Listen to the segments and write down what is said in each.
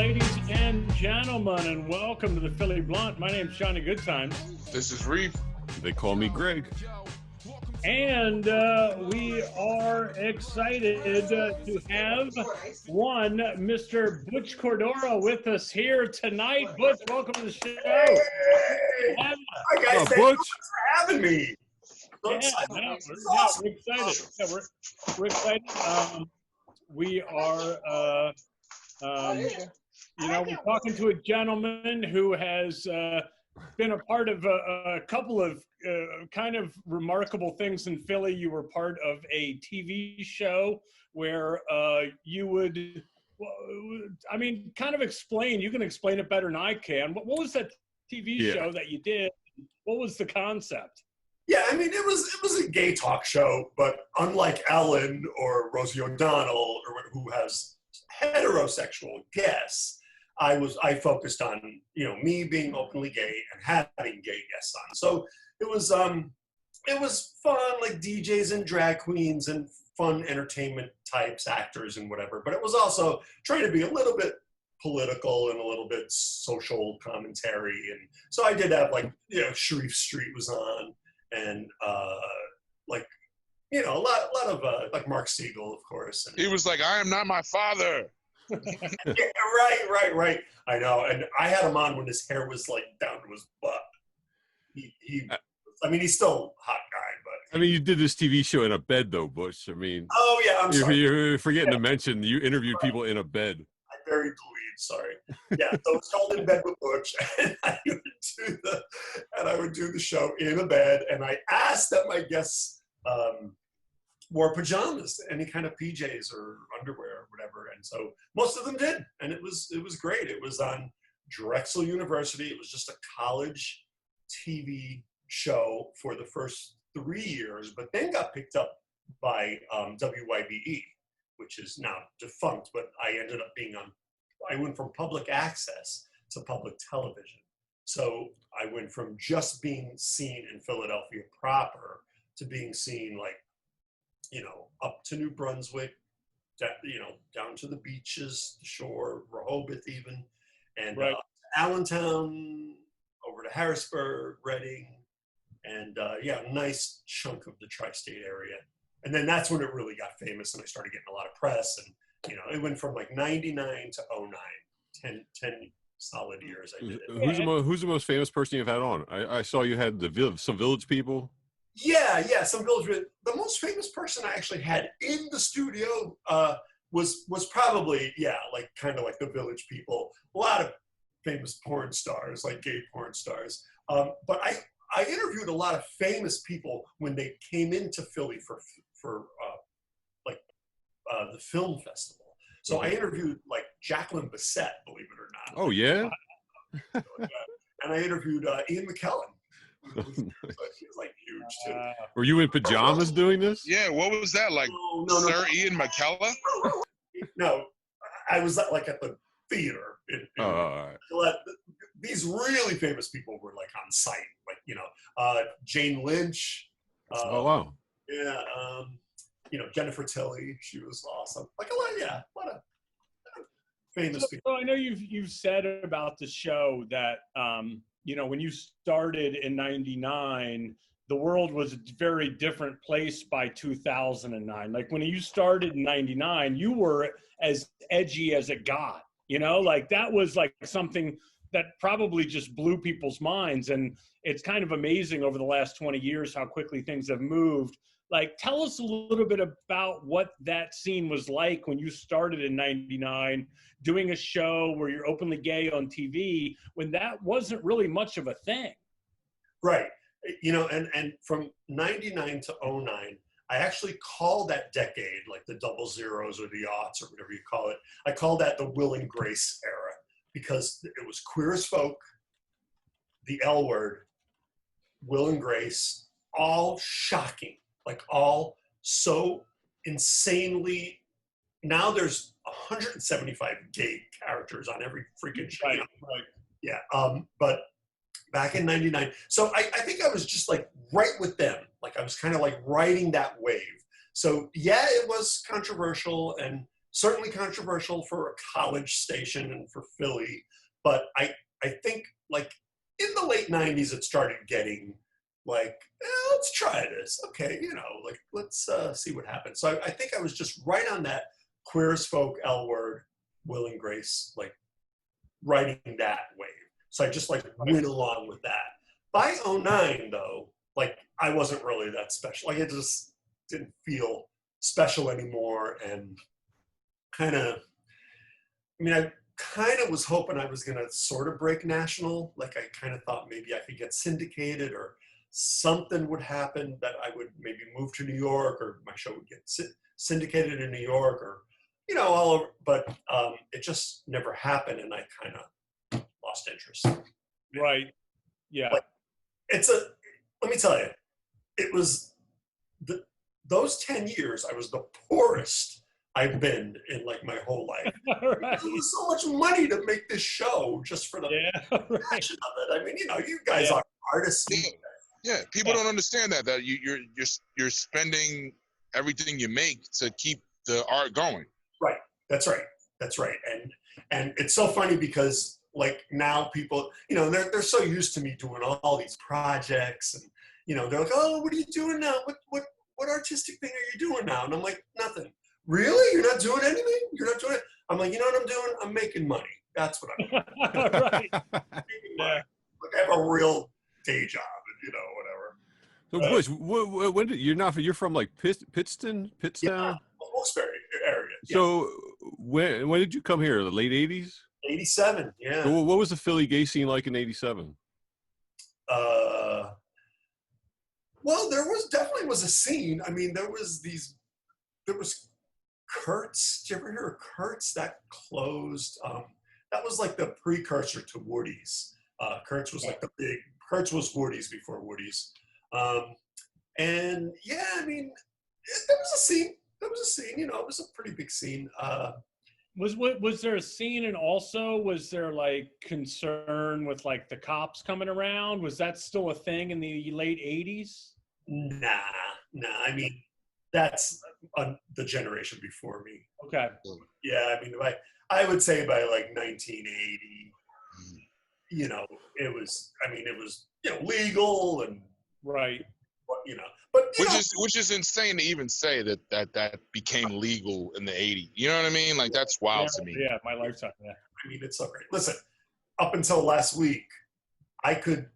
ladies and gentlemen, and welcome to the Philly Blunt. My name's Johnny Goodtime. This is Reef. They call me Greg. And we are excited to have one Mr. Butch Cordora with us here tonight. Butch, welcome to the show. Hey, hi guys, thank you for having me. We're excited. We're excited. We are, we're talking to a gentleman who has been a part of a couple of kind of remarkable things in Philly. You were part of a TV show where you would, kind of explain. You can explain it better than I can. What was that TV show that you did? What was the concept? Yeah, I mean, it was a gay talk show, but unlike Ellen or Rosie O'Donnell, or who has heterosexual guests, I focused on, me being openly gay and having gay guests on. So it was fun, like DJs and drag queens and fun entertainment types, actors and whatever. But it was also trying to be a little bit political and a little bit social commentary. And so I did have Sharif Street was on, and a lot of like Mark Siegel, of course. And he was like, "I am not my father." Yeah, right. I know, and I had him on when his hair was like down to his butt. He's still a hot guy, but I mean, you did this TV show in a bed, though, Butch. I mean, oh yeah, I'm sorry. You're forgetting to mention you interviewed people in a bed. I buried the lead. Sorry. Yeah, so it's called In Bed with Butch, and I would do the show in a bed, and I asked that my guests wore pajamas, any kind of PJs or underwear or whatever, and so most of them did, and it was great. It was on Drexel University. It was just a college TV show for the first 3 years, but then got picked up by WYBE, which is now defunct, but I ended up being on. I went from public access to public television. So I went from just being seen in Philadelphia proper to being seen up to New Brunswick, down to the beaches, the shore, Rehoboth even, and Allentown, over to Harrisburg, Reading, and a nice chunk of the tri-state area. And then that's when it really got famous and I started getting a lot of press, and it went from 99 to 09, 10 solid years I did it. Who's the most famous person you've had on? I saw you had some Village people. Yeah, some Village. The most famous person I actually had in the studio was probably, kind of like the Village people. A lot of famous porn stars, like gay porn stars. But I interviewed a lot of famous people when they came into Philly for the film festival. So I interviewed Jacqueline Bisset, believe it or not. Oh yeah. And I interviewed Ian McKellen. He was huge too. Were you in pajamas doing this? Yeah, what was that like? No, Sir Ian McKellen? No, I was at the theater. These really famous people were on site, Jane Lynch. Oh wow. Yeah. Jennifer Tilly, she was awesome. A lot of famous people. So I know you've said about the show that when you started in '99, the world was a very different place by 2009. Like when you started in '99, you were as edgy as it got. That was something that probably just blew people's minds, and it's kind of amazing over the last 20 years how quickly things have moved. Tell us a little bit about what that scene was like when you started in '99, doing a show where you're openly gay on TV, when that wasn't really much of a thing. Right. And from '99 to '09, I actually call that decade, the double zeros or the aughts or whatever you call it, I call that the Will and Grace era, because it was Queer as Folk, the L Word, Will and Grace, all shocking. All so insanely. Now there's 175 gay characters on every freaking show. Right. Yeah. But back in '99, so I think I was just right with them. I was kind of riding that wave. So yeah, it was controversial, and certainly controversial for a college station and for Philly, but I think like in the late 90s, it started getting like, let's try this. Okay, like let's see what happens. So I think I was just right on that Queer as Folk, L Word, Will and Grace, like riding that wave. So I just like went along with that. By '09 though, like I wasn't really that special. Like it just didn't feel special anymore. And I kind of was hoping I was gonna sort of break national. Like I kind of thought maybe I could get syndicated or something would happen that I would maybe move to New York or my show would get syndicated in New York or, all over, but it just never happened and I kind of lost interest. Right. Yeah. Like, let me tell you, it was those 10 years, I was the poorest I've been in like my whole life. Right. It was so much money to make this show just for the passion of it. I mean, you guys are artists. Yeah, people don't understand that you're spending everything you make to keep the art going. Right. That's right. And it's so funny because like now people, they're so used to me doing all these projects and they're like, oh, what are you doing now? What artistic thing are you doing now? And I'm like, nothing. Really? You're not doing anything? You're not doing it? I'm like, you know what I'm doing? I'm making money. That's what I'm doing. Right. Making money. Like I have a real day job and whatever. So Butch, when did you're from like Pittston? Yeah, Wilkes-Barre area. Yeah. So when did you come here? The late 80s? 87, yeah. So what was the Philly gay scene like in 87? Well, there definitely was a scene. I mean, there was Kurt's. Did you ever hear of Kurt's? That closed. That was like the precursor to Woody's. Kurt's was like Kurt's was Woody's before Woody's. And yeah, I mean, there was a scene. It was a pretty big scene. Was there a scene, and also was there like concern with like the cops coming around? Was that still a thing in the late 80s? Nah. I mean, that's the generation before me. Okay. Yeah, I mean, I would say by like 1980, it was legal and right. But which is insane to even say that became legal in the 80s. You know what I mean? Like that's wild to me. Yeah, my lifetime. Yeah. I mean, it's so great. Listen, up until last week, I could,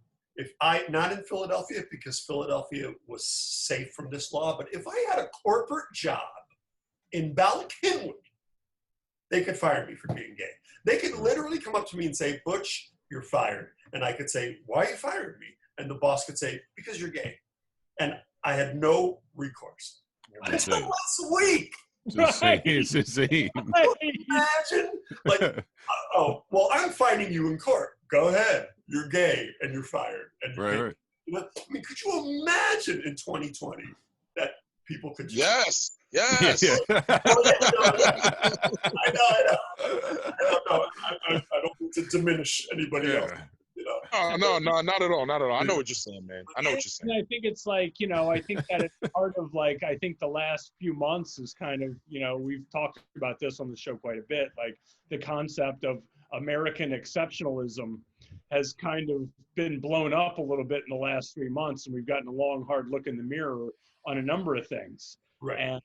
not in Philadelphia because Philadelphia was safe from this law, but if I had a corporate job in Ballackinwood, they could fire me for being gay. They could literally come up to me and say, Butch, you're fired. And I could say, why are you firing me? And the boss could say, because you're gay. And I had no recourse. Until last week. It's insane. Imagine, like, oh, well, I'm fighting you in court. Go ahead. You're gay and you're fired. And right. I mean, could you imagine in 2020 that people could? Yes. Yeah. I know. I don't need to diminish anybody else. No, not at all. I know what you're saying, man. I know what you're saying. I think it's like, I think that it's part of like, I think the last few months is kind of, we've talked about this on the show quite a bit, like the concept of American exceptionalism has kind of been blown up a little bit in the last 3 months. And we've gotten a long, hard look in the mirror on a number of things. Right. And,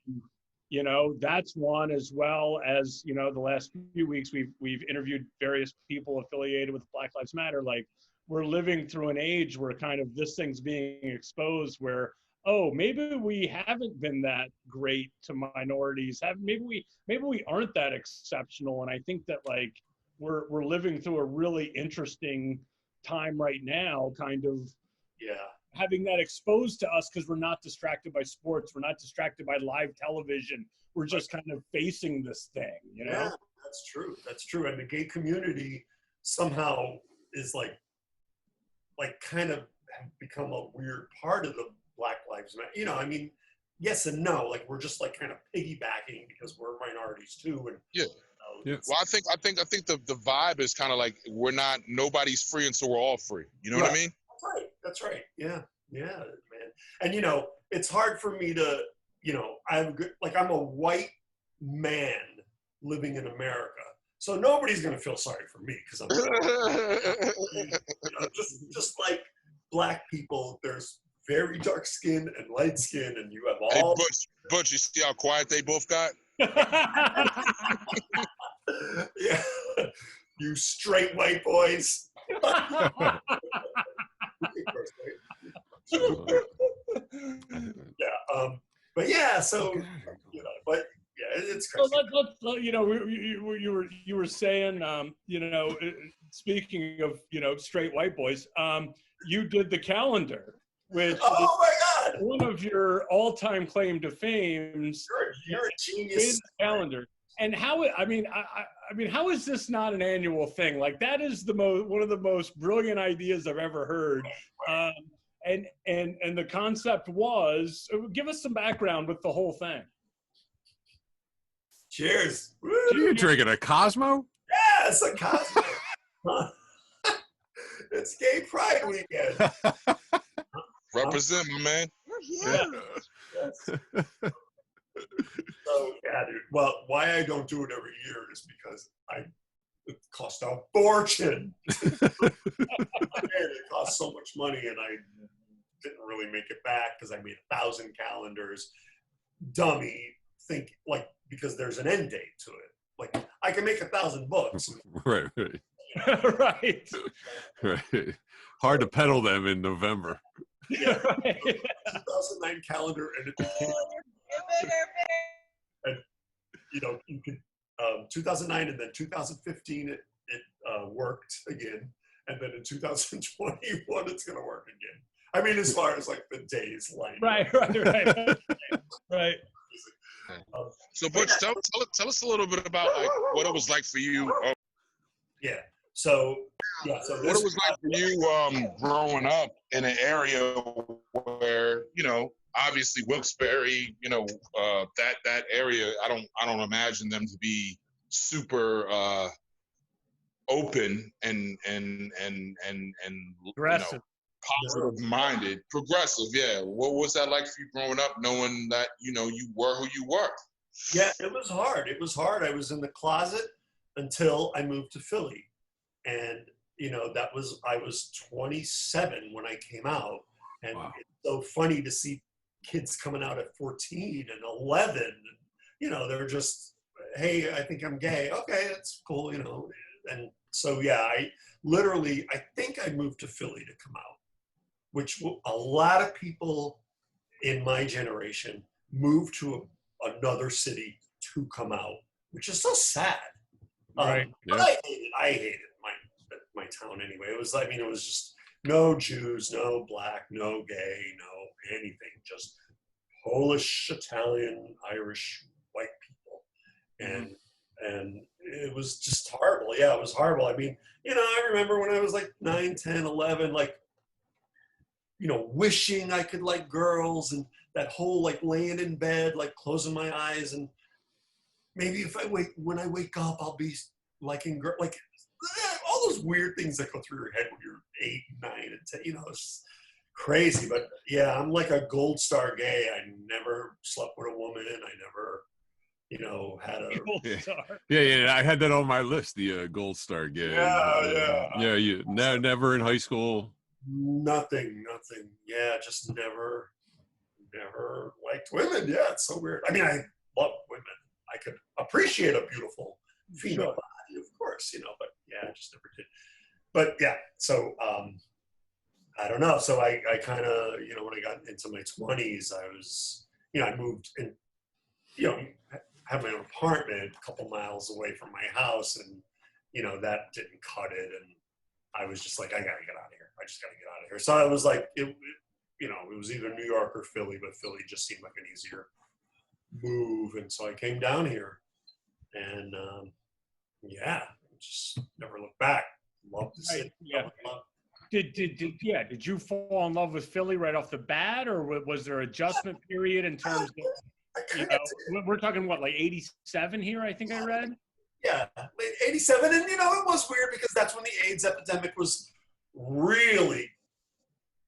that's one, as well as, the last few weeks, we've interviewed various people affiliated with Black Lives Matter. Like, we're living through an age where kind of this thing's being exposed where, oh, maybe we haven't been that great to minorities. Maybe we aren't that exceptional. And I think that like we're living through a really interesting time right now, kind of having that exposed to us because we're not distracted by sports. We're not distracted by live television. We're just kind of facing this thing, Yeah, that's true. And the gay community somehow is like kind of become a weird part of the Black Lives Matter. I mean, yes and no. Like we're just like kind of piggybacking because we're minorities too. And well, I think the vibe is kind of like nobody's free until we're all free. You know what I mean? That's right. Yeah, man. And it's hard for me to, I'm a white man living in America. So nobody's going to feel sorry for me because I'm just like black people, there's very dark skin and light skin, and you have all. Hey, Butch, you see how quiet they both got? Yeah, you straight white boys. Yeah, but yeah, so but yeah, it's crazy. So you were saying, speaking of straight white boys, you did the calendar, which oh my God, one of your all-time claim to fame. You're a genius. Calendar. And how, I mean, how is this not an annual thing? Like, that is one of the most brilliant ideas I've ever heard. And the concept was, give us some background with the whole thing. Cheers. Woo. You drinking a Cosmo? Yeah, it's a Cosmo. It's Gay Pride weekend. Represent, my man. Yeah. So yeah, dude. Well, why I don't do it every year is because it costs a fortune. It costs so much money, and I didn't really make it back because I made 1,000 calendars. Dummy, think like because there's an end date to it. Like I can make 1,000 books. Right. Right. Hard to peddle them in November. Yeah, right. 2009 calendar, and you could 2009, and then 2015 it worked again, and then in 2021 it's gonna work again. I mean, as far as like the days line. Right. So, Butch, tell us a little bit about like what it was like for you. Yeah. So what it was like for you growing up in an area where obviously Wilkes-Barre, that area. I don't imagine them to be super open and aggressive. Positive minded, progressive. Yeah. What was that like for you growing up, knowing that you were who you were? Yeah, it was hard. I was in the closet until I moved to Philly, and I was 27 when I came out, and wow. It's so funny to see kids coming out at 14 and 11. They're just, hey, I think I'm gay. Okay, that's cool. And so yeah, I think I moved to Philly to come out, which a lot of people in my generation moved to another city to come out, which is so sad. Right. But I hated my town anyway. It was just no Jews, no black, no gay, no anything, just Polish, Italian, Irish, white people. And it was just horrible. Yeah, it was horrible. I mean, I remember when I was like 9, 10, 11, like, wishing I could like girls, and that whole like laying in bed, like closing my eyes, and maybe when I wake up, I'll be liking girl, like all those weird things that go through your head when you're 8, 9, and 10. It's crazy. But yeah, I'm like a gold star gay. I never slept with a woman. I never, had a gold star. Yeah. I had that on my list. The gold star gay. Yeah. You never in high school. Nothing. Yeah, just never liked women. Yeah, it's so weird. I mean, I love women. I could appreciate a beautiful female body, of course, but yeah, I just never did. But yeah, so I don't know. So I kind of, when I got into my 20s, I was, I moved and, had my own apartment a couple miles away from my house, and, that didn't cut it. And I was just like, I gotta get out of here. I just gotta get out of here. So I was like, it was either New York or Philly, but Philly just seemed like an easier move. And so I came down here, and just never looked back. Loved the city. Yeah. Did you fall in love with Philly right off the bat, or was there an adjustment period in terms of, we're talking what, like 87 here, I think I read? Yeah, late 87. And, it was weird because that's when the AIDS epidemic was really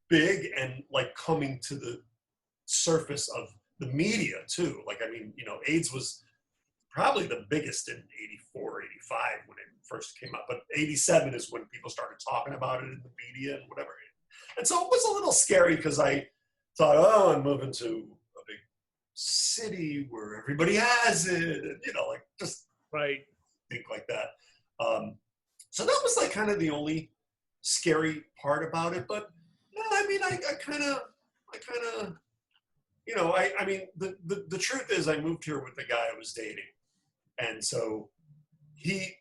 big and like coming to the surface of the media too. Like, I mean, AIDS was probably the biggest in 84, 85 when it first came up. But 87 is when people started talking about it in the media and whatever. And so it was a little scary because I thought, oh, I'm moving to a big city where everybody has it. And, like just think like that. So that was like kind of the only scary part about it. But no, I mean, I kind of, I mean, the truth is I moved here with the guy I was dating. And so he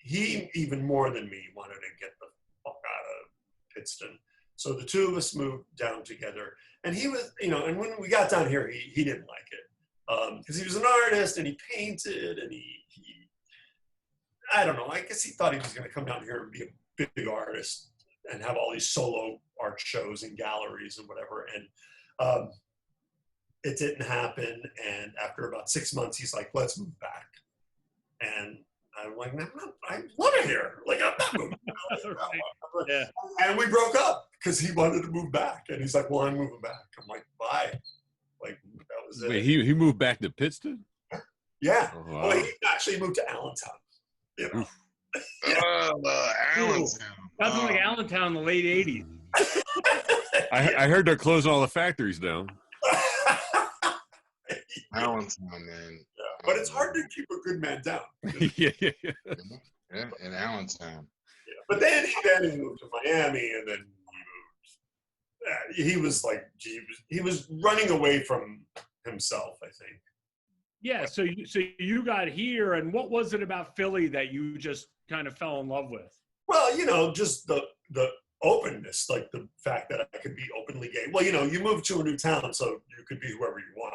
even more than me wanted to get the fuck out of Pittston. So the two of us moved down together. And he was, and when we got down here, he didn't like it. Because he was an artist and he painted and he I don't know, I guess he thought he was going to come down here and be a big artist and have all these solo art shows and galleries and whatever. And it didn't happen. And after about 6 months, he's like, let's move back. And I'm like, I love it here. Like, I'm not moving back. Yeah. And we broke up because he wanted to move back. And he's like, well, I'm moving back. I'm like, bye. Like, that was it. Wait, he moved back to Pittston? Yeah. Oh, wow. Well, he actually moved to Allentown. Allentown. That's like Allentown in the late 80s. I heard they're closing all the factories down. Allentown, man. Yeah. But it's hard to keep a good man down. Yeah, in Allentown. Yeah. But then he moved to Miami, and then he moved. He was like, he was running away from himself, I think. Yeah, so you got here, and what was it about Philly that you just kind of fell in love with? Well, just the openness, like the fact that I could be openly gay. Well, you move to a new town, so you could be whoever you want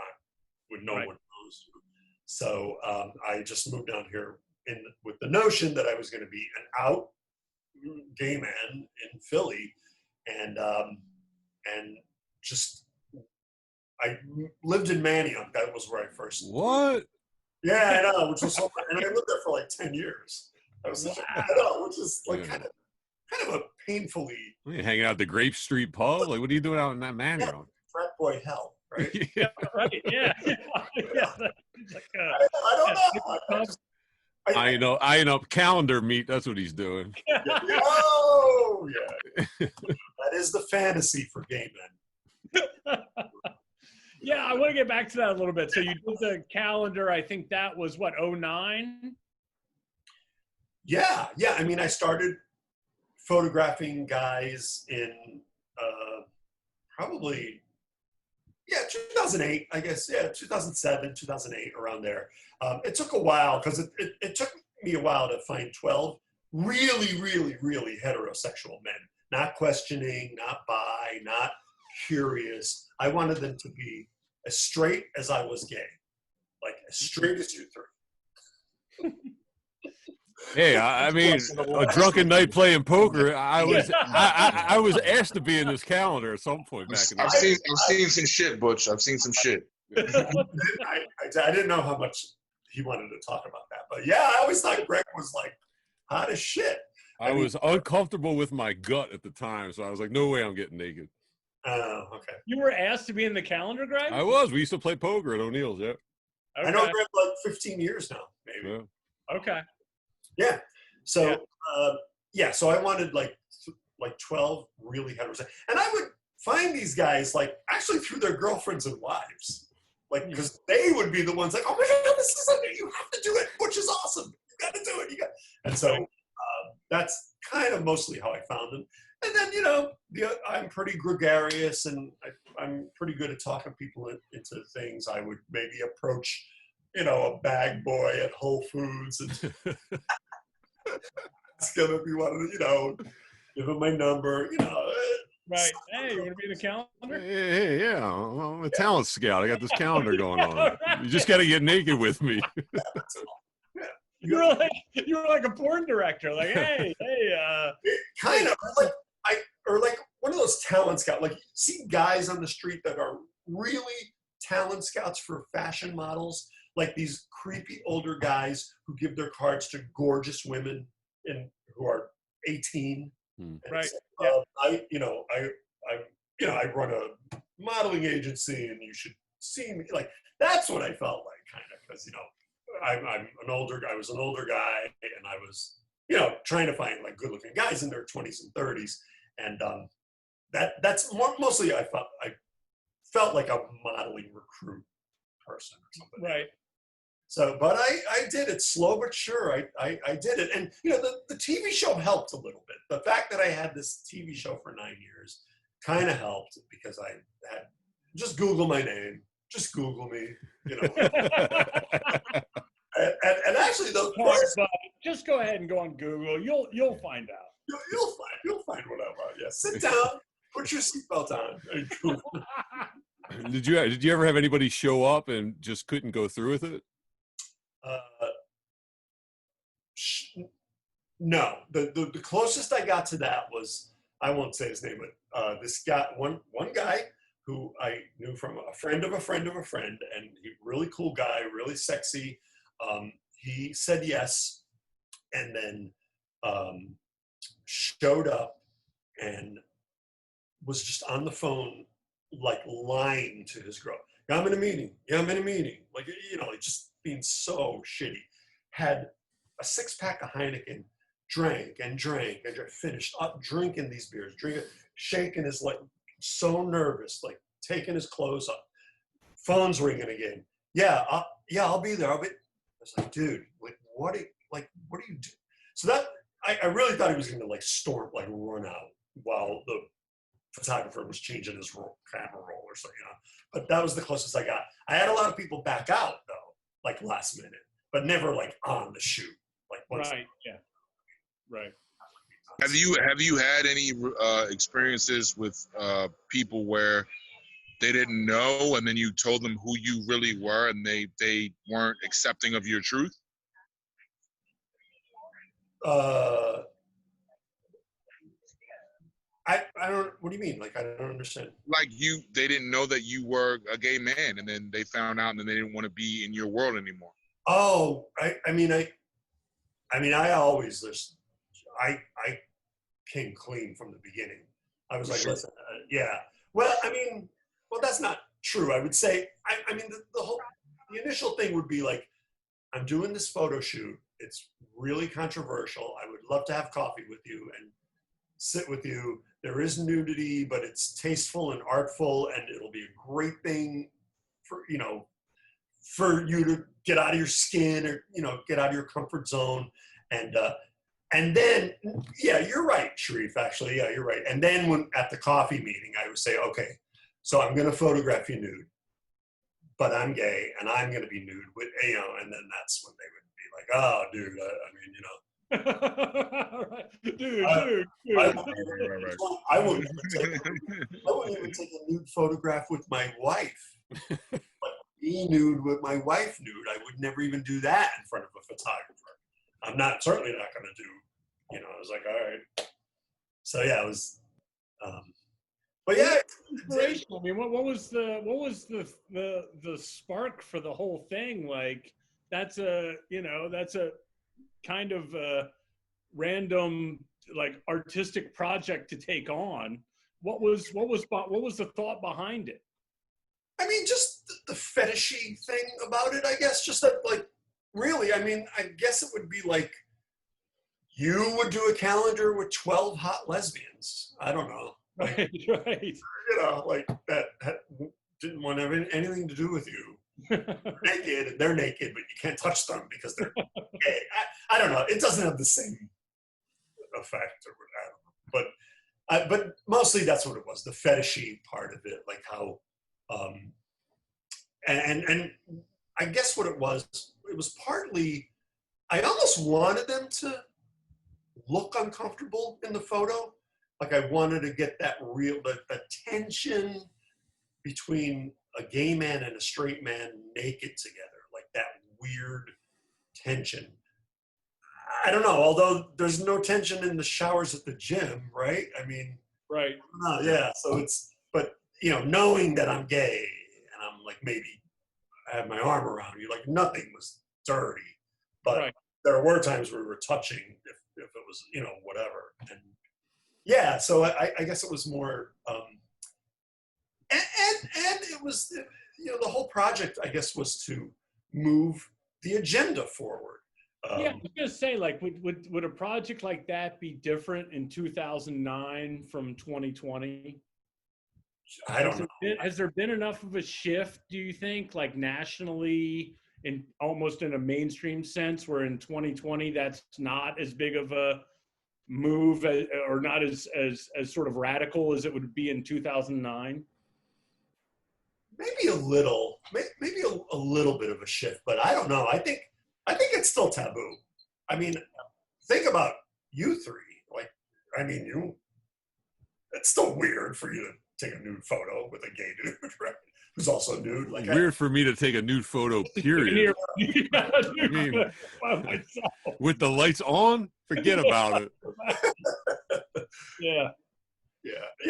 when no one knows you. So I just moved down here with the notion that I was going to be an out gay man in Philly, and just. I lived in Manioc. That was where I first. What? Yeah, I know. Which was so, and I lived there for like 10 years. That was such which is like kind of a painfully. You hanging out at the Grape Street pub? Like, what are you doing out in that Manioc? Frat boy hell, right? Yeah, right. Yeah. I don't know. I know. Calendar meet. That's what he's doing. Oh, yeah. That is the fantasy for gay men. Yeah, I want to get back to that a little bit. So you did the calendar. I think that was what, 2009? Yeah. I mean, I started photographing guys in probably 2008, I guess. Yeah, 2007, 2008, around there. It took a while because it took me a while to find 12 really, really, really heterosexual men. Not questioning, not bi, not curious. I wanted them to be as straight as I was gay, like as straight as you three. Hey, I mean, a drunken night playing poker. I was asked to be in this calendar at some point back in the day. I've seen some shit, Butch. I've seen some shit. I didn't know how much he wanted to talk about that, but yeah, I always thought Greg was like hot as shit. I was uncomfortable with my gut at the time, so I was like, no way I'm getting naked. Oh, okay. You were asked to be in the calendar, Greg? I was. We used to play poker at O'Neill's, yeah. Okay. I know Greg like 15 years now, maybe. Yeah. Okay. Yeah. So, so I wanted like 12 really heterosexual. And I would find these guys like actually through their girlfriends and wives. Like, because they would be the ones like, oh my God, this is something, you have to do it, which is awesome. You got to do it. And so that's kind of mostly how I found them. And then, I'm pretty gregarious and I'm pretty good at talking people into things. I would maybe approach, a bag boy at Whole Foods and ask him if he wanted to, give him my number, Right. Hey, you want to be in the calendar? Hey, yeah. Well, I'm a talent scout. I got this calendar going on. You just got to get naked with me. You were like a porn director. Like, hey. Kind of like one of those talent scouts. Like, you see guys on the street that are really talent scouts for fashion models. Like these creepy older guys who give their cards to gorgeous women who are 18. Right. I run a modeling agency, and you should see me. Like, that's what I felt like, kind of, because I'm an older guy. I was an older guy, and I was, trying to find like good-looking guys in their 20s and 30s, and that's mostly I felt like a modeling recruit person or something. Right. So, but I did it slow but sure. I did it, and the TV show helped a little bit. The fact that I had this TV show for 9 years kind of helped because I had just Google my name, just Google me, and actually the first, just go ahead and go on Google. You'll find out. You'll find whatever. Yeah, sit down, put your seatbelt on, and Google. Did you ever have anybody show up and just couldn't go through with it? No. The closest I got to that was, I won't say his name, but this guy, one guy who I knew from a friend of a friend of a friend, and he really cool guy, really sexy. He said yes, and then showed up and was just on the phone, like lying to his girl. Yeah, I'm in a meeting. Like, like just being so shitty. Had a 6-pack of Heineken, drank, finished up drinking these beers, shaking his, like, so nervous, like taking his clothes off. Phone's ringing again. Yeah, I'll be there. I was like, dude, like, what do you do? So that, I really thought he was going to like storm, like run out while the photographer was changing his camera roll or something, But that was the closest I got. I had a lot of people back out though, like last minute, but never like on the shoot. Like once. Right. Yeah. Right. Have you had any experiences with people where they didn't know, and then you told them who you really were, and they weren't accepting of your truth? I don't. What do you mean? Like, I don't understand. Like they didn't know that you were a gay man, and then they found out, and then they didn't want to be in your world anymore. Oh, I always just, I came clean from the beginning. I was like, Sure. Listen, yeah. Well, that's not true. I would say, the initial thing would be like, I'm doing this photo shoot. It's really controversial. I would love to have coffee with you and sit with you. There is nudity, but it's tasteful and artful, and it'll be a great thing for you to get out of your skin or get out of your comfort zone. And then, yeah, you're right, Sharif, actually. Yeah, you're right. And then when at the coffee meeting, I would say, okay, so I'm going to photograph you nude, but I'm gay and I'm going to be nude with, and then that's when they would be like, oh, dude, dude. I wouldn't even take a nude photograph with my wife. But me nude with my wife nude, I would never even do that in front of a photographer. I'm certainly not going to do, I was like, all right. So yeah, it was, but yeah. I mean, what was the spark for the whole thing? Like, that's a kind of a random, like, artistic project to take on. What was the thought behind it? I mean, just the fetishy thing about it, I guess. Just that, like, really, I guess it would be like you would do a calendar with 12 hot lesbians. I don't know. Like, right. Like that didn't want to have anything to do with you. Naked, and they're naked, but you can't touch them because they're gay. I don't know. It doesn't have the same effect or whatever. But mostly that's what it was, the fetishy part of it, like how, and I guess what it was partly, I almost wanted them to look uncomfortable in the photo. Like I wanted to get that real, the tension between a gay man and a straight man naked together, like that weird tension. I don't know, although there's no tension in the showers at the gym, right? Right. Yeah, so but knowing that I'm gay and I'm like, maybe I have my arm around you, like nothing was dirty, but right. There were times where we were touching if it was, whatever. And yeah, so I guess it was more, and it was, the whole project, I guess, was to move the agenda forward. Yeah, I was gonna say, like, would a project like that be different in 2009 from 2020? I don't know. Has there been enough of a shift, do you think, like nationally, in almost in a mainstream sense, where in 2020 that's not as big of a move or not as sort of radical as it would be in 2009? Maybe a little, maybe a little bit of a shift, but I don't know. I think it's still taboo. I mean, think about you three. Like, I mean, it's still weird for you to take a nude photo with a gay dude, right? Who's also nude. Like, weird for me to take a nude photo, period. I mean, with the lights on, forget about it. Yeah.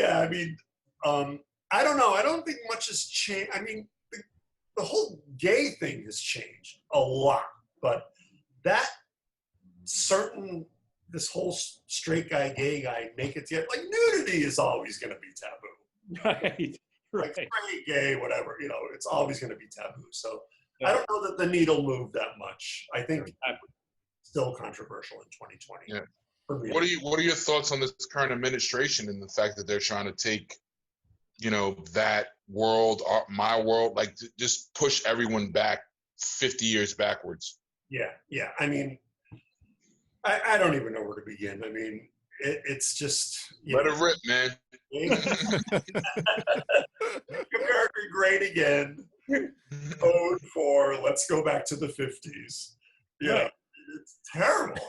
I mean, I don't know. I don't think much has changed. I mean, the whole gay thing has changed a lot, but this whole straight guy, gay guy, naked, like nudity is always going to be taboo. Right. Like straight, gay, whatever, it's always going to be taboo. So I don't know that the needle moved that much. I think still controversial in 2020. Yeah. For me. What are your thoughts on this current administration and the fact that they're trying to take, that world, my world, like just push everyone back 50 years backwards? Yeah. I mean, I don't even know where to begin. I mean, it's just let it rip, man. America great again. Code for let's go back to the 50s. Yeah, right. It's terrible.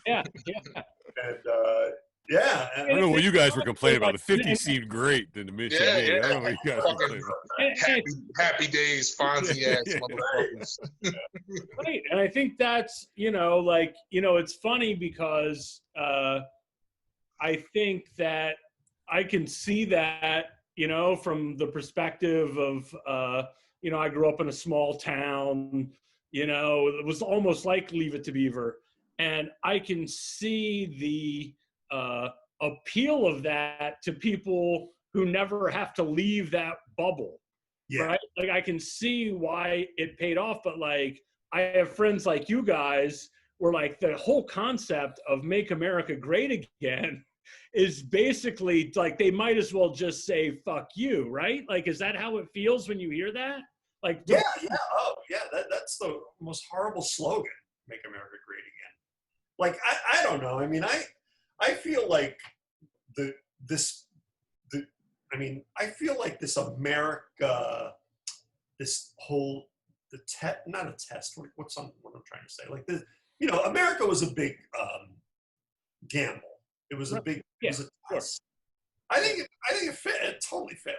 Yeah. And I don't know what you guys were complaining about. The 50s seemed great in the mission. I don't know what you guys were complaining about. Happy days, Fonzie ass motherfuckers. Right, and I think that's it's funny because I think that I can see that from the perspective of I grew up in a small town. It was almost like Leave It to Beaver, and I can see the appeal of that to people who never have to leave that bubble. Yeah. Right? Like I can see why it paid off, but like I have friends like you guys where like the whole concept of Make America Great Again is basically like they might as well just say fuck you, right? Like is that how it feels when you hear that? Like yeah. Oh yeah, that's the most horrible slogan, Make America Great Again. Like I don't know. I mean, I feel like I feel like this America, this whole not a test. What I'm trying to say? Like this, America was a big gamble. It was a big. It was a test. I think it totally failed.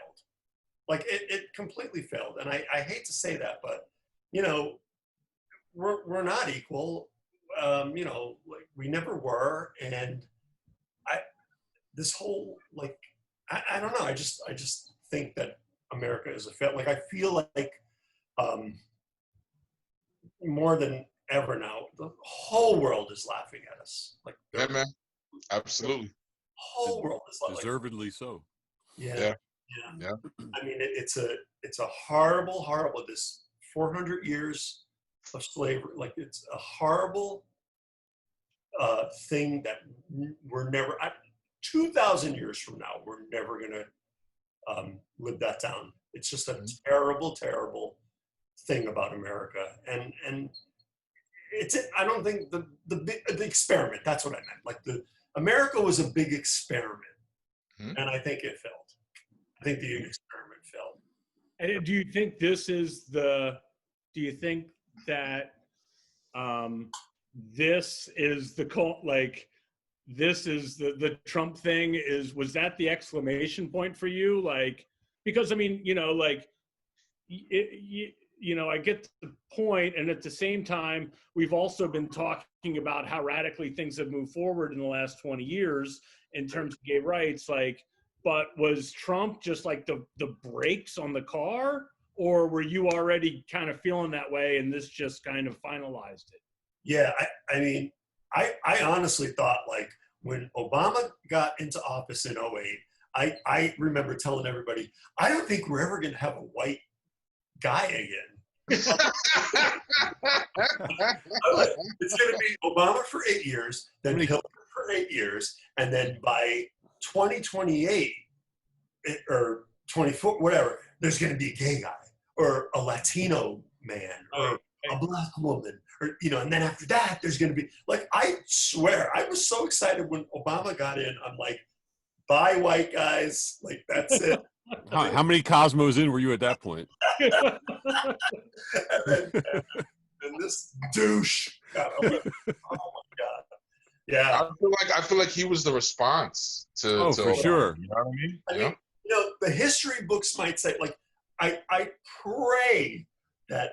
Like it completely failed, and I hate to say that, but we're not equal. Like we never were, and this whole like I don't know. I just think that America is a fail. Like I feel like more than ever now, the whole world is laughing at us. Like yeah, man, absolutely. Whole world is laughing. Deservedly so. Yeah. I mean, it's a horrible. This 400 years of slavery, like it's a horrible thing that we're never. 2,000 years from now, we're never gonna live that down. It's just a terrible, terrible thing about America, and I don't think the experiment. That's what I meant. Like America was a big experiment, and I think it failed. I think the experiment failed. And do you think this is the? Do you think that this is the cult? Like this is the Trump thing? Was that the exclamation point for you? Like because I mean, like I get the point, and at the same time, we've also been talking about how radically things have moved forward in the last 20 years in terms of gay rights. Like, but was Trump just like the brakes on the car, or were you already kind of feeling that way, and this just kind of finalized it? Yeah, I mean, I honestly thought like when Obama got into office in 2008, I remember telling everybody, I don't think we're ever going to have a white guy again. It's going to be Obama for 8 years, then Hillary for 8 years, and then by 2028 or 24, whatever, there's going to be a gay guy or a Latino man or a black woman, or and then after that, there's going to be like, I swear, I was so excited when Obama got in. I'm like, bye, white guys, like that's it. How many Cosmos in were you at that point? and this douche. God, I'm like, oh my God. Yeah. I feel like he was the response to for Obama, sure. You know what I mean? The history books might say, like, I pray that,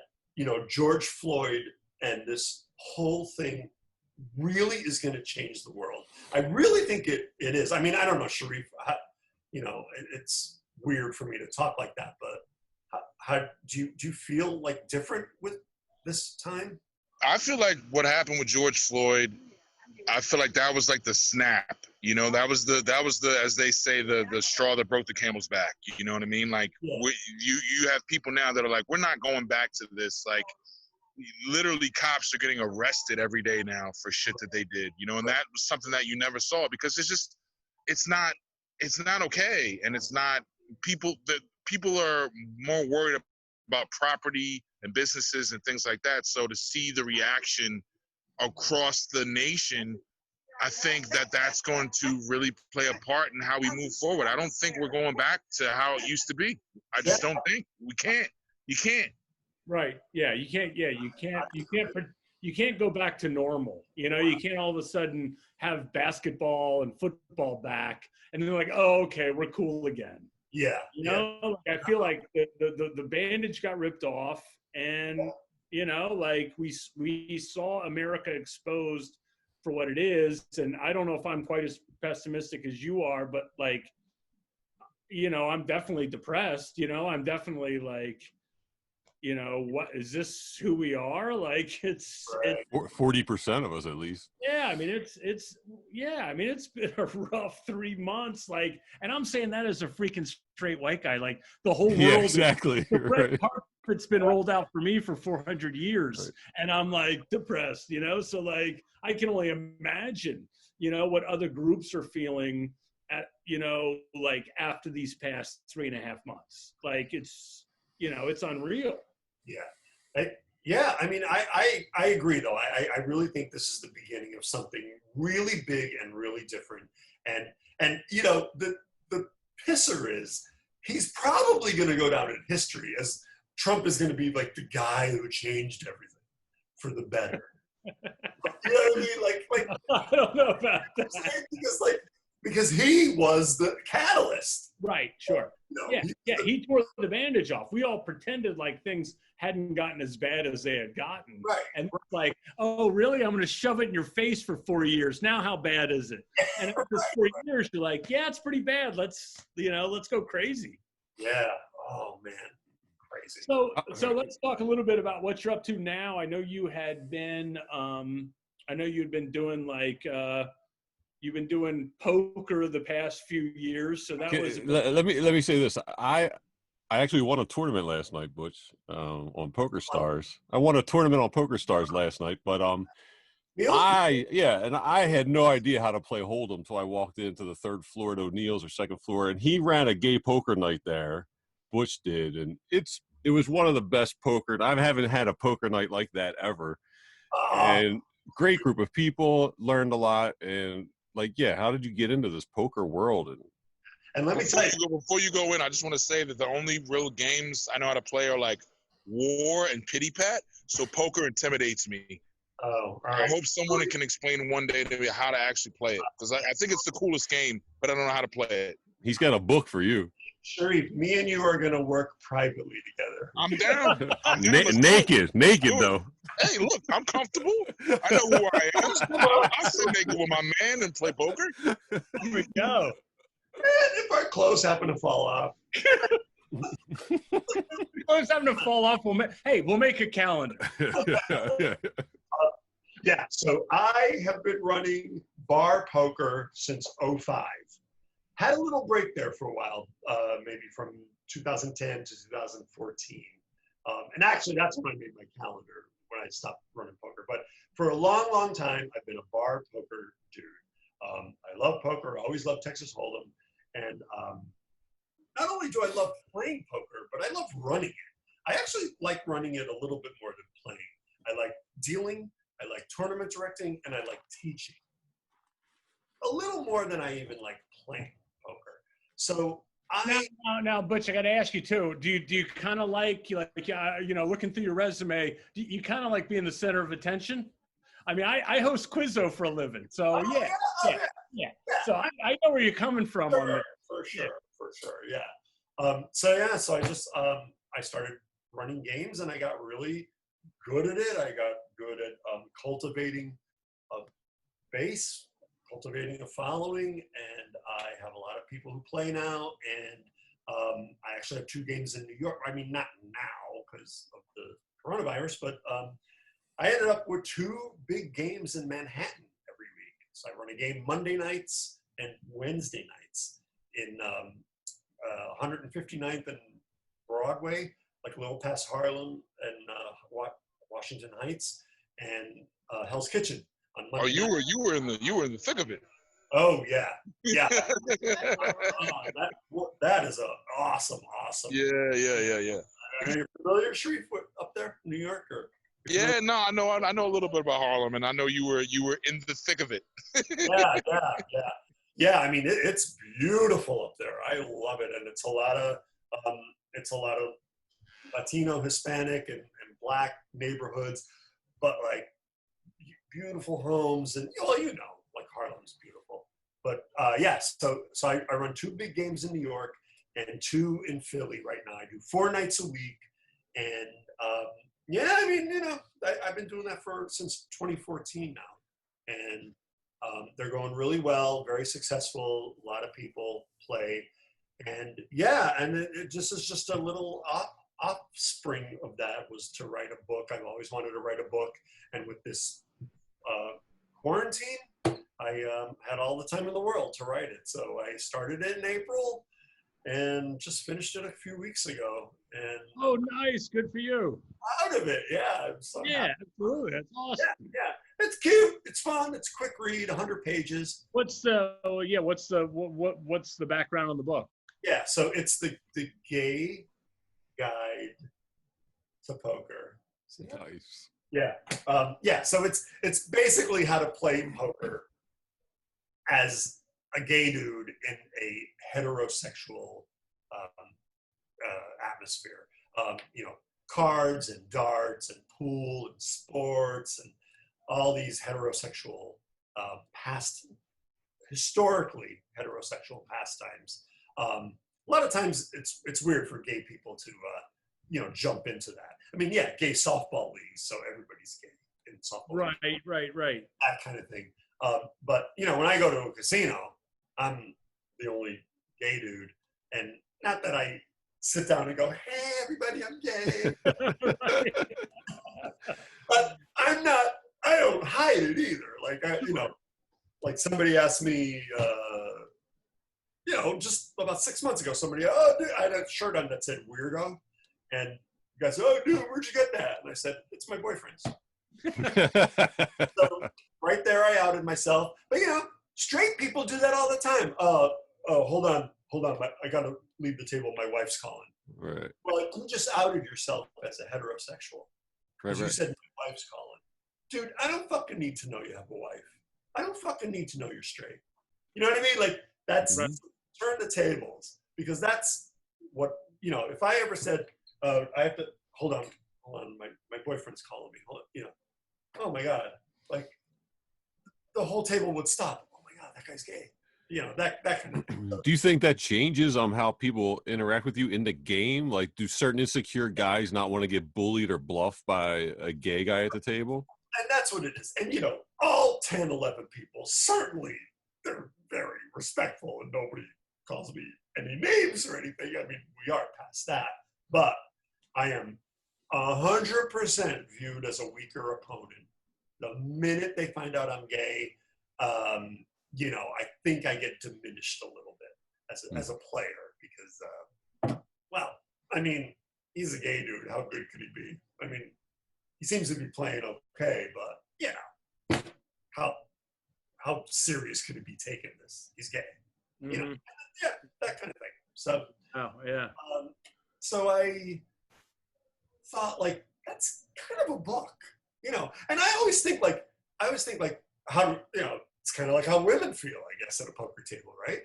George Floyd and this whole thing really is going to change the world. I really think it is. I mean, I don't know, Sharif, it's weird for me to talk like that, but how do you feel like different with this time? I feel like what happened with George Floyd, I feel like that was like the snap, that was the, as they say, the straw that broke the camel's back. You know what I mean? Like, you have people now that are like, we're not going back to this. Like, literally cops are getting arrested every day now for shit that they did, and that was something that you never saw, because it's not okay. And it's not, people are more worried about property and businesses and things like that. So to see the reaction across the nation, I think that that's going to really play a part in how we move forward. I don't think we're going back to how it used to be. I just don't think we can't. You can't. Right. Yeah. You can't. Yeah. You can't go back to normal. You can't all of a sudden have basketball and football back, and then like, oh, okay, we're cool again. Yeah. I feel like the bandage got ripped off, and like we saw America exposed for what it is. And I don't know if I'm quite as pessimistic as you are, but like, I'm definitely depressed. I'm definitely like, what is this? Who we are? Like, it's 40% of us at least. Yeah, I mean, it's been a rough 3 months. Like, and I'm saying that as a freaking straight white guy. Like, the whole world, exactly. The red carpet's been rolled out for me for 400 years, and I'm like depressed. So like, I can only imagine, what other groups are feeling at, like after these past 3.5 months. Like, it's unreal. Yeah. Yeah, I mean, I agree, though. I really think this is the beginning of something really big and really different. And the pisser is, he's probably going to go down in history as Trump is going to be like the guy who changed everything for the better. You know what I mean? Like I don't know about that. Because he was the catalyst. Right, sure. He tore the bandage off. We all pretended like things hadn't gotten as bad as they had gotten. Right. And it's like, oh, really? I'm going to shove it in your face for 4 years. Now how bad is it? And after 4 years, you're like, yeah, it's pretty bad. Let's go crazy. Yeah. Oh, man. Crazy. So let's talk a little bit about what you're up to now. I know you had been, doing like, you've been doing poker the past few years, so that was. Let me say this. I actually won a tournament last night, Butch, on Poker Stars. I won a tournament on Poker Stars last night, but I had no idea how to play Hold'em until I walked into the third floor at O'Neill's or second floor, and he ran a gay poker night there. Butch did, and it was one of the best poker. I haven't had a poker night like that ever, and great group of people. Learned a lot, and how did you get into this poker world? And let me tell you, before you go in, I just want to say that the only real games I know how to play are like War and Pity Pat. So poker intimidates me. Oh, all right. I hope someone can explain one day to me how to actually play it, because I think it's the coolest game, but I don't know how to play it. He's got a book for you. Sharif, me and you are going to work privately together. I'm down. Naked though. Hey, look, I'm comfortable. I know who I am. I'll sit naked with my man and play poker. Here we go. Man, if our clothes happen to fall off. Clothes happen to fall off. We'll make a calendar. Yeah, so I have been running bar poker since 2005. Had a little break there for a while, maybe from 2010 to 2014. And actually, that's when I made my calendar, when I stopped running poker. But for a long, long time, I've been a bar poker dude. I love poker. I always loved Texas Hold'em. And not only do I love playing poker, but I love running it. I actually like running it a little bit more than playing. I like dealing, I like tournament directing, and I like teaching. A little more than I even like playing poker. So now, Butch, I got to ask you too. Do you kind of like looking through your resume? Do you kind of like being the center of attention? I mean, I host Quizzo for a living, so yeah. So I know where you're coming from on that. For sure, yeah. So I just I started running games, and I got really good at it. I got good at cultivating a base, cultivating a following, and I have a lot of people who play now. And I actually have 2 games in New York. I mean, not now because of the coronavirus, but I ended up with 2 big games in Manhattan every week. So I run a game Monday nights and Wednesday nights in 159th and Broadway, like a little past Harlem and Washington Heights, and Hell's Kitchen on Monday. Oh, you were in the thick of it. Oh yeah. That is awesome. Yeah. Are you familiar, Sharif, up there, New York? Or yeah, no, I know a little bit about Harlem, and I know you were in the thick of it. Yeah. I mean, it's beautiful up there. I love it, and it's a lot of Latino, Hispanic, and Black neighborhoods, but like beautiful homes, and like Harlem's beautiful. But so I run 2 big games in New York and 2 in Philly right now. I do 4 nights a week, and I mean, I've been doing that since 2014 now, and they're going really well, very successful. A lot of people play, and it just is just a little offspring of that was to write a book. I've always wanted to write a book, and with this quarantine, I had all the time in the world to write it. So I started it in April and just finished it a few weeks ago. And oh, nice, good for you. Proud of it, yeah. Absolutely, that's awesome. Yeah, it's cute, it's fun, it's a quick read, 100 pages. What's the background on the book? Yeah, so it's the Gay Guide to Poker. Nice. Yeah. So it's basically how to play poker as a gay dude in a heterosexual atmosphere. Cards and darts and pool and sports and all these heterosexual historically heterosexual pastimes. A lot of times it's weird for gay people to jump into that. I mean, gay softball leagues, so everybody's gay in softball. Right. That kind of thing. But when I go to a casino, I'm the only gay dude, and not that I sit down and go, "Hey, everybody, I'm gay," but I'm not. I don't hide it either. Like somebody asked me, just about 6 months ago, somebody, dude, I had a shirt on that said "weirdo," and the guy said, "Oh, dude, where'd you get that?" And I said, "It's my boyfriend's." So right there, I outed myself. But straight people do that all the time. Hold on. I gotta leave the table. My wife's calling. Right. Well, you just outed yourself as a heterosexual. Right. You said my wife's calling. Dude, I don't fucking need to know you have a wife. I don't fucking need to know you're straight. You know what I mean? Like that's turn the tables, because that's what if I ever said I have to hold on, my boyfriend's calling me. Oh my God, like the whole table would stop. Oh my God, that guy's gay. That kind of thing. Do you think that changes how people interact with you in the game? Like, do certain insecure guys not want to get bullied or bluffed by a gay guy at the table? And that's what it is. And all 10, 11 people, certainly they're very respectful, and nobody calls me any names or anything. I mean, we are past that. But I am 100% viewed as a weaker opponent. The minute they find out I'm gay, I think I get diminished a little bit as a player, because, I mean, he's a gay dude. How good could he be? I mean, he seems to be playing okay, but you know, how serious could he be taking this? He's gay, you know, yeah, that kind of thing. So, oh yeah. So I thought like that's kind of a book, you know. And I always think like how, you know, it's kind of like how women feel, I guess, at a poker table, right?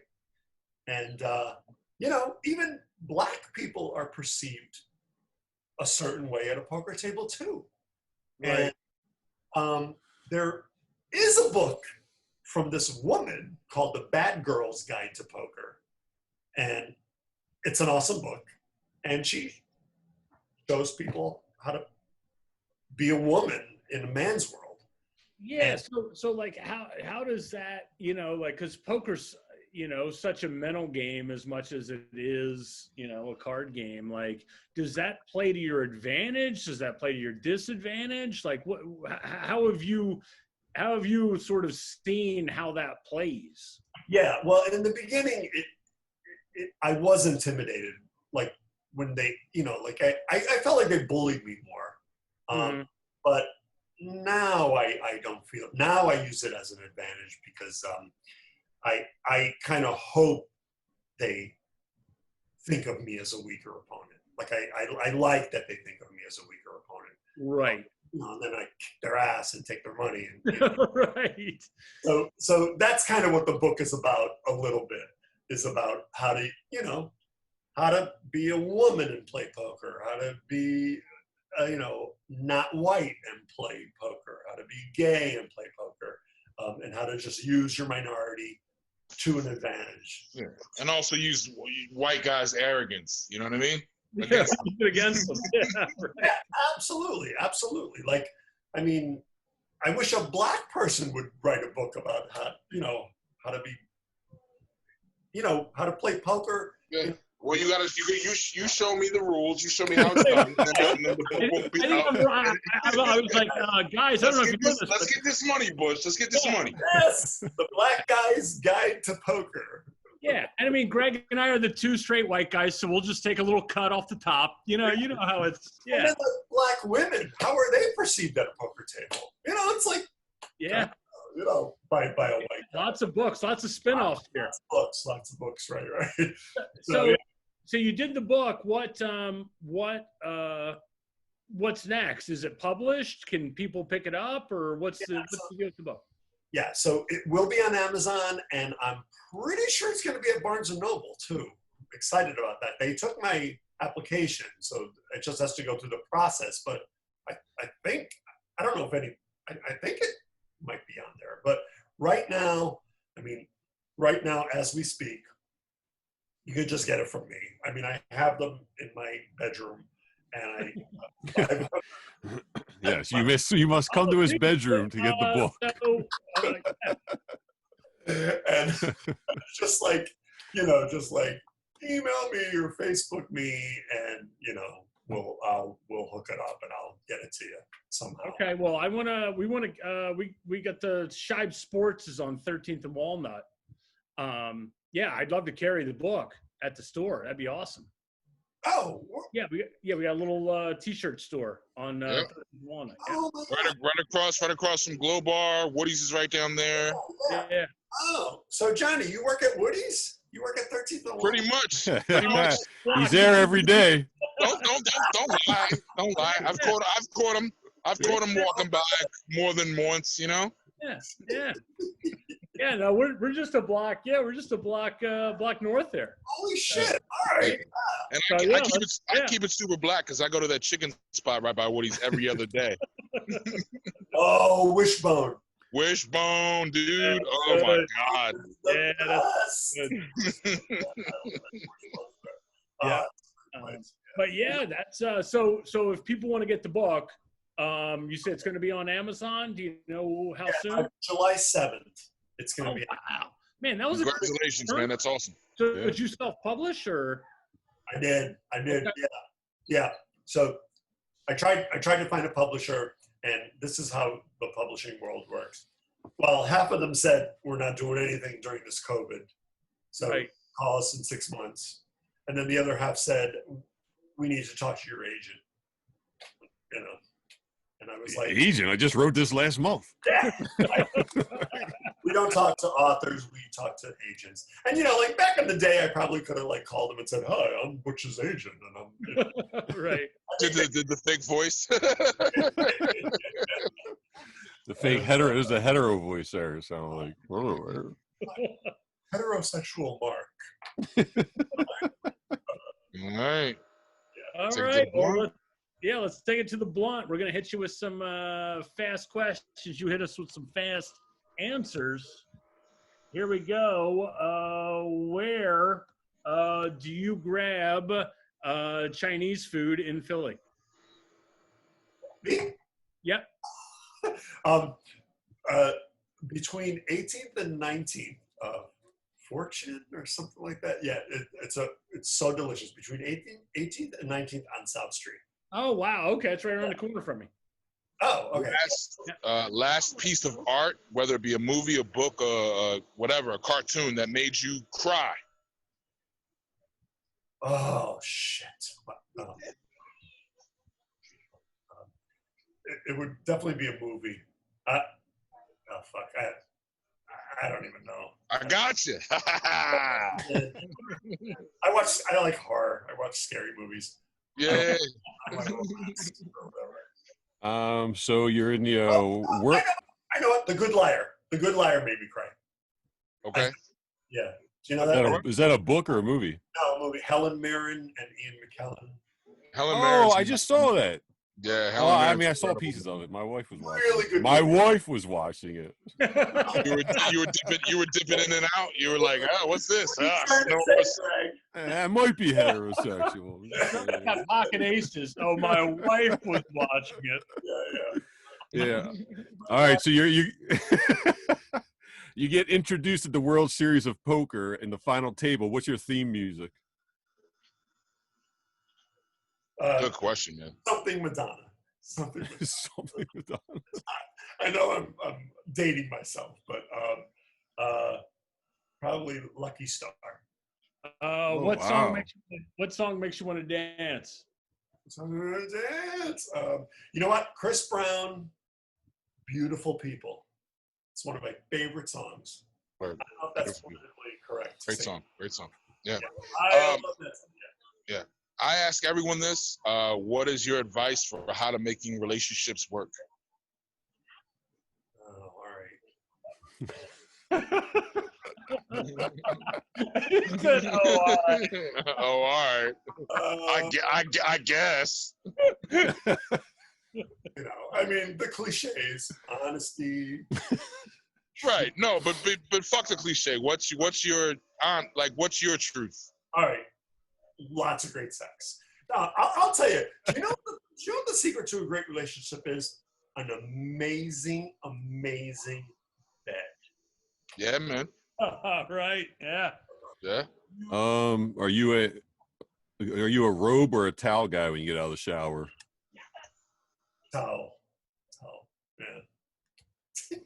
And you know, even Black people are perceived a certain way at a poker table too. Right. And there is a book from this woman called The Bad Girl's Guide to Poker, and it's an awesome book. And she shows people how to be a woman in a man's world. Yeah. So like, how does that, you know, like, because poker's, you know, such a mental game as much as it is, you know, a card game. Like, does that play to your advantage? Does that play to your disadvantage? Like, what? How have you sort of seen how that plays? Yeah. Well, in the beginning, I was intimidated. Like when they, you know, like I felt like they bullied me more. But now I don't feel it. Now I use it as an advantage because I kind of hope they think of me as a weaker opponent. Like I like that they think of me as a weaker opponent. Right. You know, and then I kick their ass and take their money. And, you know. Right. So that's kind of what the book is about a little bit. Is about how to, you know, how to be a woman and play poker, how to be, you know, not white and play poker, how to be gay and play poker, and how to just use your minority to an advantage. Yeah. And also use white guys' arrogance. You know what I mean? Against them. Yeah, right. Yeah, absolutely. Like, I mean, I wish a Black person would write a book about how, you know, how to be, you know, how to play poker. Yeah. Well, you show me the rules. You show me how it's done. And then the book will be out. I was like, guys, I don't know if you know this. Let's get this money, Butch. Let's get this money. Yes, the Black Guy's Guide to Poker. Yeah, and I mean, Greg and I are the two straight white guys, so we'll just take a little cut off the top. You know how it's. Yeah. And then the Black women, how are they perceived at a poker table? You know, it's like. Yeah. You know, by a white guy. Lots of books, lots of spin-offs here. Lots of books, right. So you did the book. What's next? Is it published? Can people pick it up, or what's the deal with the book? Yeah, so it will be on Amazon, and I'm pretty sure it's going to be at Barnes & Noble, too. I'm excited about that. They took my application, so it just has to go through the process, but I think, I don't know if any, I think it might be on there. But right now, as we speak, you could just get it from me. I mean, I have them in my bedroom, and yes, you must come to his bedroom to get the book. And just like, you know, email me or Facebook me, and you know, we'll hook it up and I'll get it to you somehow. Okay. Well, we got the Shibe Sports is on 13th and Walnut. Yeah, I'd love to carry the book at the store. That'd be awesome. Oh. Yeah, we got a little T-shirt store on 13th and Walnut. Yeah. Oh, right across from Glow Bar. Woody's is right down there. Yeah. Oh, so Johnny, you work at Woody's? You work at 13th and Walnut? Pretty much. He's there every day. Don't lie. Don't lie. I've caught him. I've caught him walking by more than once. You know. Yeah. Yeah. No, we're just a block. Yeah, we're just a block north there. Holy shit! All right. And I keep it super black because I go to that chicken spot right by Woody's every other day. Oh, Wishbone. Wishbone, dude. Oh my God. Yeah, that's good. Yeah. But yeah, that's so if people want to get the book, you said it's going to be on Amazon. Do you know how soon? July 7th. It's going to be. Wow, man, that was congratulations, man. That's awesome. So did you self-publish or? I did. Okay. Yeah. So I tried to find a publisher, and this is how the publishing world works. Well, half of them said we're not doing anything during this COVID, so call us in 6 months. And then the other half said we need to talk to your agent, you know. And I was like, agent, I just wrote this last month. yeah. We don't talk to authors, we talk to agents. And, you know, like back in the day, I probably could have like called him and said, hi, I'm Butch's agent. And I'm, you know. Right. Did the fake voice? The fake hetero, there's a hetero voice there. It sounded like, Heterosexual Mark. All right. All Take right. the blunt. Well, let's take it to the blunt. We're going to hit you with some fast questions. You hit us with some fast answers. Here we go. Where do you grab Chinese food in Philly? Me? Yep. Between 18th and 19th, Fortune or something like that. Yeah, it's so delicious. Between 18th and 19th on South Street. Oh, wow. Okay. It's right around the corner from me. Oh, okay. Last piece of art, whether it be a movie, a book, whatever, a cartoon that made you cry. Oh, shit. It would definitely be a movie. Oh, fuck. I don't even know. I got you. I like horror. I watch scary movies. Yeah. So you're in the work. I know what. The Good Liar. The Good Liar made me cry. Okay. Yeah. Do you know that? Is that a book or a movie? No, a movie. Helen Mirren and Ian McKellen. Helen Mirren's I just saw that. Yeah. Helen I mean, I Mirren's saw incredible. pieces of it. My wife was watching. Really good. My movie. wife was watching it. You were dipping in and out. You were like, oh, what's this? What are you trying to say, Greg? I might be heterosexual. I got pocket aces. Oh, my wife was watching it. Yeah. All right. So you you get introduced to the World Series of Poker in the final table. What's your theme music? Good question, man. Something Madonna. Something Madonna. I know I'm dating myself, but probably Lucky Star. What song makes you want to dance? You know what? Chris Brown, Beautiful People. It's one of my favorite songs. I don't know if that's politically correct. Great song. Yeah. I love that song. Yeah. I ask everyone this. What is your advice for how to making relationships work? Oh, all right. Good. All right. I guess. You know, I mean, the cliches, honesty. Right. No, but fuck the cliche. What's your truth? All right. Lots of great sex. Now, I'll tell you. Do you know what the secret to a great relationship is? An amazing, amazing bed. Yeah, man. Right. Yeah. Yeah. Are you a robe or a towel guy when you get out of the shower? Towel. Yeah.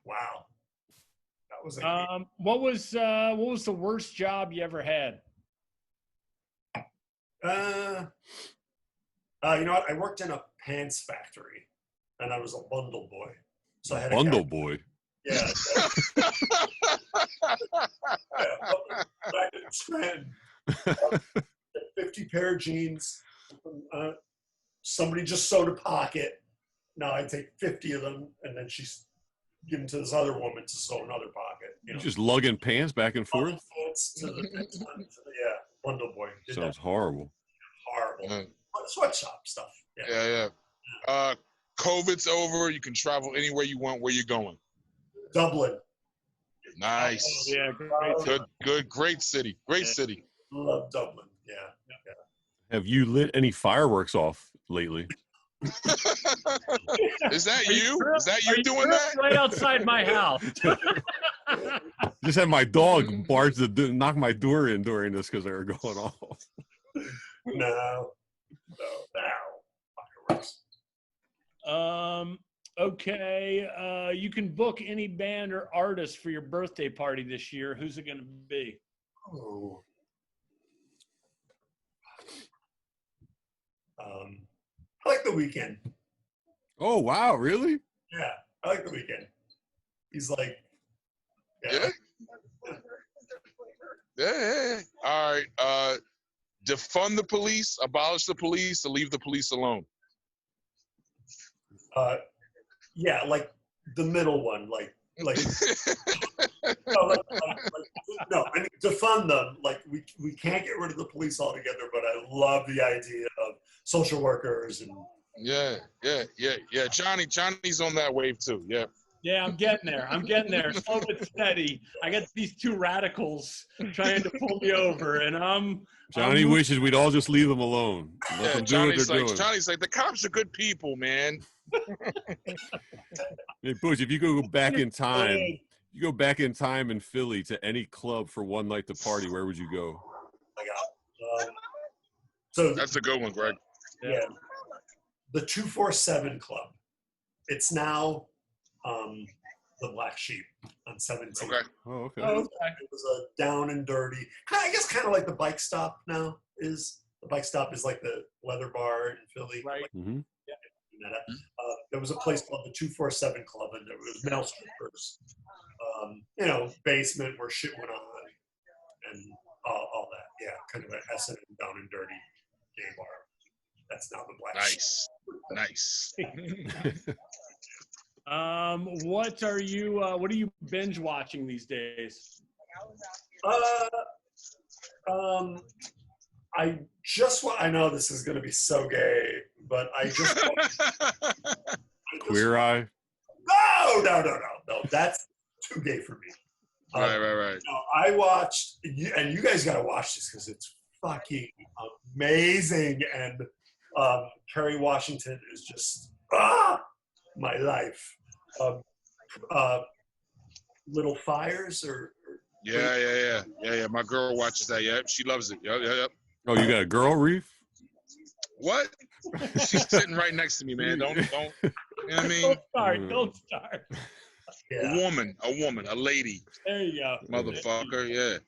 Wow. That was what was the worst job you ever had? You know what? I worked in a pants factory, and I was a bundle boy. So I had Bundle boy. Yeah. I didn't spend 50 pair of jeans. Somebody just sewed a pocket. Now I take 50 of them, and then she's given to this other woman to sew another pocket. You know? Just lugging pants back and forth? Pants to the next one. Yeah, bundle boy. Sounds horrible. Horrible. Sweatshop stuff. Yeah. COVID's over. You can travel anywhere you want. Where you going? Dublin. Nice. Yeah, Great city. Great city. Love Dublin. Yeah. Have you lit any fireworks off lately? Is that you? Is that you doing that? Right outside my house. Just had my dog knock my door in during this because they were going off. No. Fireworks. Okay. You can book any band or artist for your birthday party this year. Who's it going to be? Oh. Weeknd. Oh wow, really? Yeah, I like The Weeknd. He's like, Yeah. Yeah. All right. Defund the police, abolish the police, or leave the police alone. Yeah, like the middle one, like no, no, I mean defund them. Like we can't get rid of the police altogether, but I love the idea of social workers and Yeah. Johnny's on that wave too. Yeah. Yeah, I'm getting there. Slow but steady. I got these two radicals trying to pull me over, and Johnny wishes we'd all just leave them alone. Let them do what they're doing. Johnny's like, the cops are good people, man. Hey, Butch, if you go back in time, in Philly to any club for one night to party, where would you go? So that's a good one, Greg. Yeah, the 247 Club. It's now the Black Sheep on 17. Okay. Oh, okay. It was a down and dirty, I guess, kind of like the Bike Stop now is. The Bike Stop is like the leather bar in Philly. Right. Like, Mm-hmm. There was a place called the 247 Club, and there was male strippers. Basement where shit went on, and all that. Yeah, kind of an S&M down and dirty gay bar. That's now the Black Sheep. Nice. What are you binge watching these days? I know this is going to be so gay, but I just Queer Eye. No, that's too gay for me. Right. No, I watched, and you guys got to watch this because it's fucking amazing, and Kerry Washington is just my life. Little Fires or yeah. My girl watches that. Yeah, she loves it. Yep. Oh, you got a girl, Reef? What? She's sitting right next to me, man. Don't. You know what I mean? Don't start. Yeah. A woman, a lady. There you go. Motherfucker, yeah.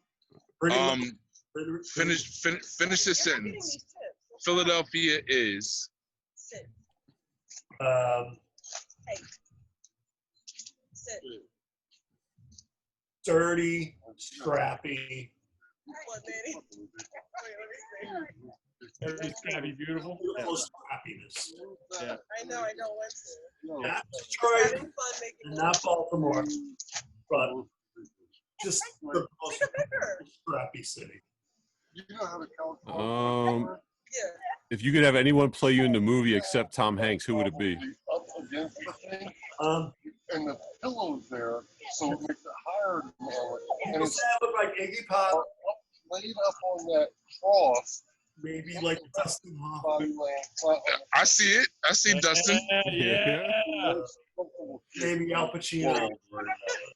Finish this sentence. Philadelphia is. Dirty, scrappy. Dirty, scrappy, beautiful. Happiness. Yeah. I know. Not Detroit, not Baltimore, but just the most scrappy city. If you could have anyone play you in the movie except Tom Hanks, who would it be? And the pillows there, so it makes it higher. And it's look like Iggy Pop laid up on that cross. Maybe like Dustin Hoffman. I see it. I see Dustin. Yeah. Maybe Al Pacino.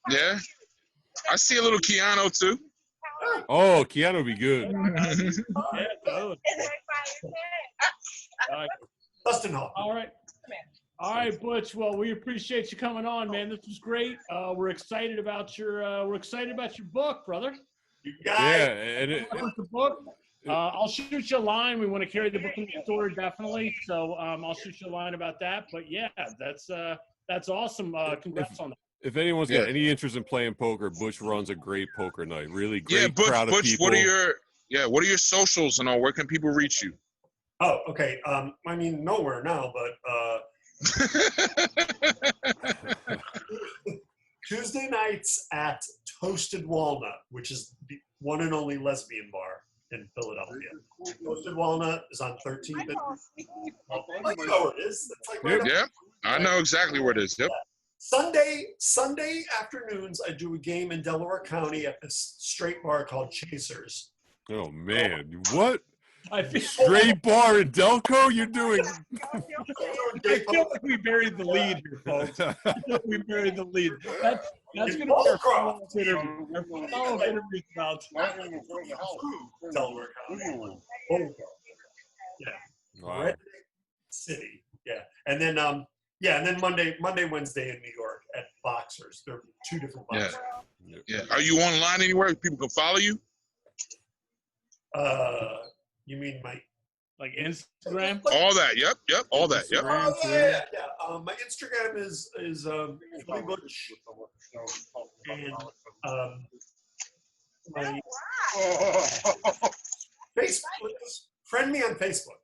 Yeah. I see a little Keanu too. Oh, Keanu would be good. Dustin Hoffman. All right, Butch. Well, we appreciate you coming on, man. This was great. We're excited about your book, brother. You guys. Yeah, and the book. I'll shoot you a line. We want to carry the book in the store, definitely. So I'll shoot you a line about that. But yeah, that's awesome. Congrats on that. If anyone's got any interest in playing poker, Butch runs a great poker night. Really great crowd of Butch, people. what are your socials and all? Where can people reach you? Oh, okay. I mean, nowhere now, but Tuesday nights at Toasted Walnut, which is the one and only lesbian bar in Philadelphia. Toasted Walnut is on 13th. I know where it is. It's like right yeah, I know exactly where it is. Yep. Sunday afternoons, I do a game in Delaware County at this straight bar called Chasers. Oh man, what? I feel Straight bar in Delco? You're doing. I feel like we buried the lead here, folks. We buried the lead. That's going to be our follow-up interview. Our follow-up interview about Delaware County. Yeah. Wow. Red City. Yeah. And then Monday, Wednesday in New York at Boxers. There are two different boxers. Yeah. Are you online anywhere people can follow you? You mean my Like Instagram? All that. Yep. All that. Yep. Oh yeah. My Instagram is Straight Butch, and my Facebook. Friend me on Facebook.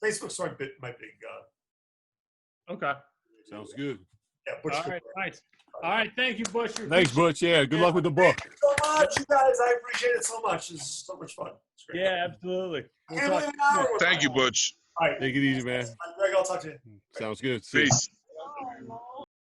Facebook's my big. Okay. Sounds good. Yeah, Butch. All right, nice. All right, thank you, Butch. Thanks, Butch. Yeah, good luck with the book. Thank you so much, you guys. I appreciate it so much. This is so much fun. It's great. Yeah, absolutely. Can't believe an hour with Thank you, my- Butch. All right. Take it easy, man. Greg, I'll talk to you. Sounds good. See ya. Peace.